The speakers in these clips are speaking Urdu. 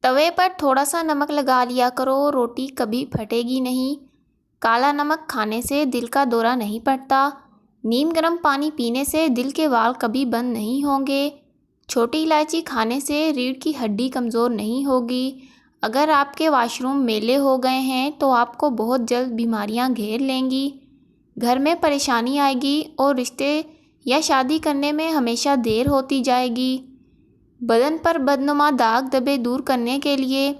توے پر تھوڑا سا نمک لگا لیا کرو، روٹی کبھی پھٹے گی نہیں۔ کالا نمک کھانے سے دل کا دورہ نہیں پڑتا۔ نیم گرم پانی پینے سے دل کے وال کبھی بند نہیں ہوں گے۔ چھوٹی الائچی کھانے سے ریڑھ کی ہڈی کمزور نہیں ہوگی۔ اگر آپ کے واش روم میلے ہو گئے ہیں تو آپ کو بہت جلد بیماریاں گھیر لیں گی، گھر میں پریشانی آئے گی اور رشتے یا شادی کرنے میں ہمیشہ دیر ہوتی جائے گی۔ بدن پر بدنما داغ دھبے دور کرنے کے لیے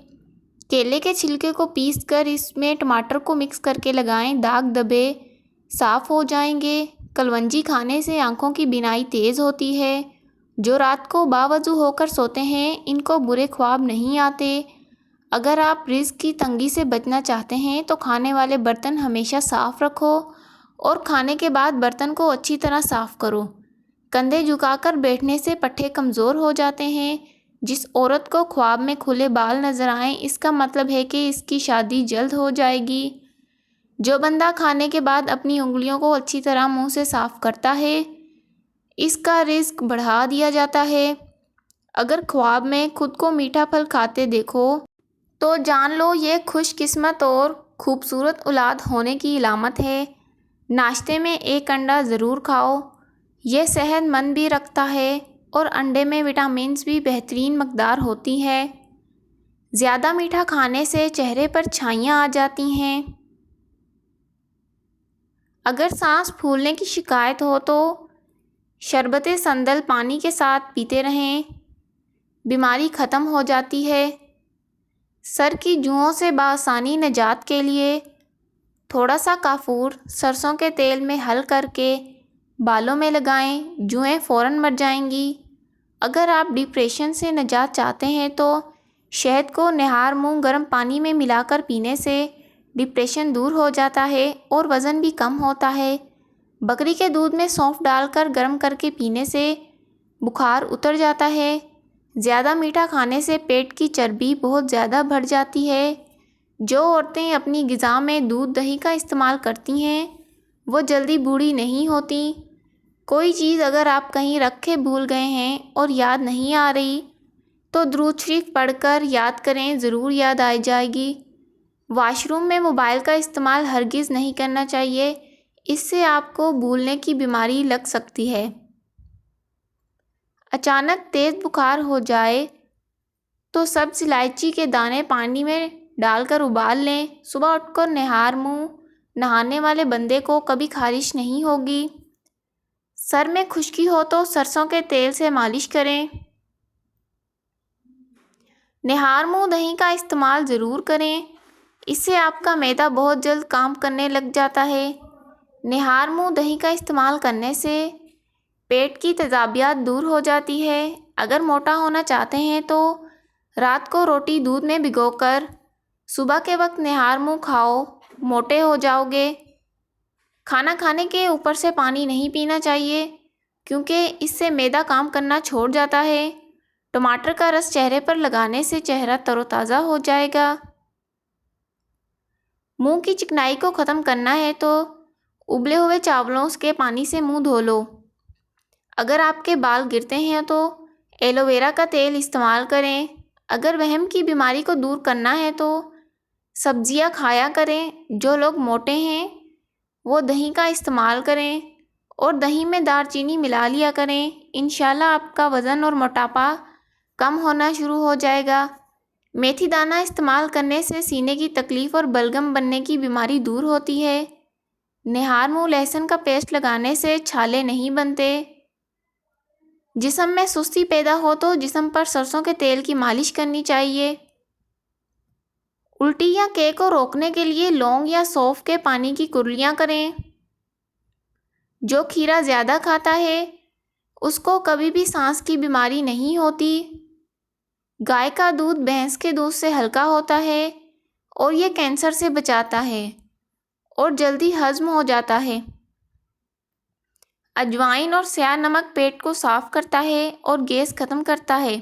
کیلے کے چھلکے کو پیس کر اس میں ٹماٹر کو مکس کر کے لگائیں، داغ دھبے صاف ہو جائیں گے۔ کلونجی کھانے سے آنکھوں کی بینائی تیز ہوتی ہے۔ جو رات کو باوضو ہو کر سوتے ہیں ان کو برے خواب نہیں آتے۔ اگر آپ رزق کی تنگی سے بچنا چاہتے ہیں تو کھانے والے برتن ہمیشہ صاف رکھو اور کھانے کے بعد برتن کو اچھی طرح صاف کرو۔ کندھے جھکا کر بیٹھنے سے پٹھے کمزور ہو جاتے ہیں۔ جس عورت کو خواب میں کھلے بال نظر آئیں اس کا مطلب ہے کہ اس کی شادی جلد ہو جائے گی۔ جو بندہ کھانے کے بعد اپنی انگلیوں کو اچھی طرح منہ سے صاف کرتا ہے اس کا رزق بڑھا دیا جاتا ہے۔ اگر خواب میں خود کو میٹھا پھل کھاتے دیکھو تو جان لو یہ خوش قسمت اور خوبصورت اولاد ہونے کی علامت ہے۔ ناشتے میں ایک انڈا ضرور کھاؤ، یہ صحت مند بھی رکھتا ہے اور انڈے میں وٹامنز بھی بہترین مقدار ہوتی ہے۔ زیادہ میٹھا کھانے سے چہرے پر چھائیاں آ جاتی ہیں۔ اگر سانس پھولنے کی شکایت ہو تو شربت سندل پانی کے ساتھ پیتے رہیں، بیماری ختم ہو جاتی ہے۔ سر کی جوؤں سے بآسانی نجات کے لیے تھوڑا سا کافور سرسوں کے تیل میں حل کر کے بالوں میں لگائیں، جوئیں فوراً مر جائیں گی۔ اگر آپ ڈپریشن سے نجات چاہتے ہیں تو شہد کو نہار منہ گرم پانی میں ملا کر پینے سے ڈپریشن دور ہو جاتا ہے اور وزن بھی کم ہوتا ہے۔ بکری کے دودھ میں سونف ڈال کر گرم کر کے پینے سے بخار اتر جاتا ہے۔ زیادہ میٹھا کھانے سے پیٹ کی چربی بہت زیادہ بڑھ جاتی ہے۔ جو عورتیں اپنی غذا میں دودھ دہی کا استعمال کرتی ہیں وہ جلدی بوڑھی نہیں ہوتیں۔ کوئی چیز اگر آپ کہیں رکھے بھول گئے ہیں اور یاد نہیں آ رہی تو درود شریف پڑھ کر یاد کریں، ضرور یاد آ جائے گی۔ واش روم میں موبائل کا استعمال ہرگز نہیں کرنا چاہیے، اس سے آپ کو بھولنے کی بیماری لگ سکتی ہے۔ اچانک تیز بخار ہو جائے تو سبز الائچی کے دانے پانی میں ڈال کر ابال لیں۔ صبح اٹھ کر نہار منہ نہانے والے بندے کو کبھی خارش نہیں ہوگی۔ سر میں خشکی ہو تو سرسوں کے تیل سے مالش کریں۔ نہار منہ دہی کا استعمال ضرور کریں، اس سے آپ کا معدہ بہت جلد کام کرنے لگ جاتا ہے۔ نہار منہ دہی کا استعمال کرنے سے پیٹ کی تیزابیت دور ہو جاتی ہے۔ اگر موٹا ہونا چاہتے ہیں تو رات کو روٹی دودھ میں بھگو کر صبح کے وقت نہار منہ کھاؤ، موٹے ہو جاؤ گے۔ کھانا کھانے کے اوپر سے پانی نہیں پینا چاہیے کیونکہ اس سے معدہ کام کرنا چھوڑ جاتا ہے۔ ٹماٹر کا رس چہرے پر لگانے سے چہرہ تر و تازہ ہو جائے گا۔ منہ کی چکنائی کو ختم کرنا ہے تو ابلے ہوئے چاولوں کے پانی سے منہ دھو لو۔ اگر آپ کے بال گرتے ہیں تو ایلو ویرا کا تیل استعمال کریں۔ اگر وہم کی بیماری کو دور کرنا ہے تو سبزیاں کھایا کریں۔ جو لوگ موٹے ہیں وہ دہی کا استعمال کریں اور دہی میں دار چینی ملا لیا کریں، انشاءاللہ آپ کا وزن اور موٹاپا کم ہونا شروع ہو جائے گا۔ میتھی دانہ استعمال کرنے سے سینے کی تکلیف اور بلغم بننے کی بیماری دور ہوتی ہے۔ نہار منہ لہسن کا پیسٹ لگانے سے چھالے نہیں بنتے۔ جسم میں سستی پیدا ہو تو جسم پر سرسوں کے تیل کی مالش کرنی چاہیے۔ الٹی یا قے کو روکنے کے لیے لونگ یا سونف کے پانی کی کرلیاں کریں۔ جو کھیرا زیادہ کھاتا ہے اس کو کبھی بھی سانس کی بیماری نہیں ہوتی۔ گائے کا دودھ بھینس کے دودھ سے ہلکا ہوتا ہے اور یہ کینسر سے بچاتا ہے اور جلدی ہضم ہو جاتا ہے۔ اجوائن اور سیاہ نمک پیٹ کو صاف کرتا ہے اور گیس ختم کرتا ہے۔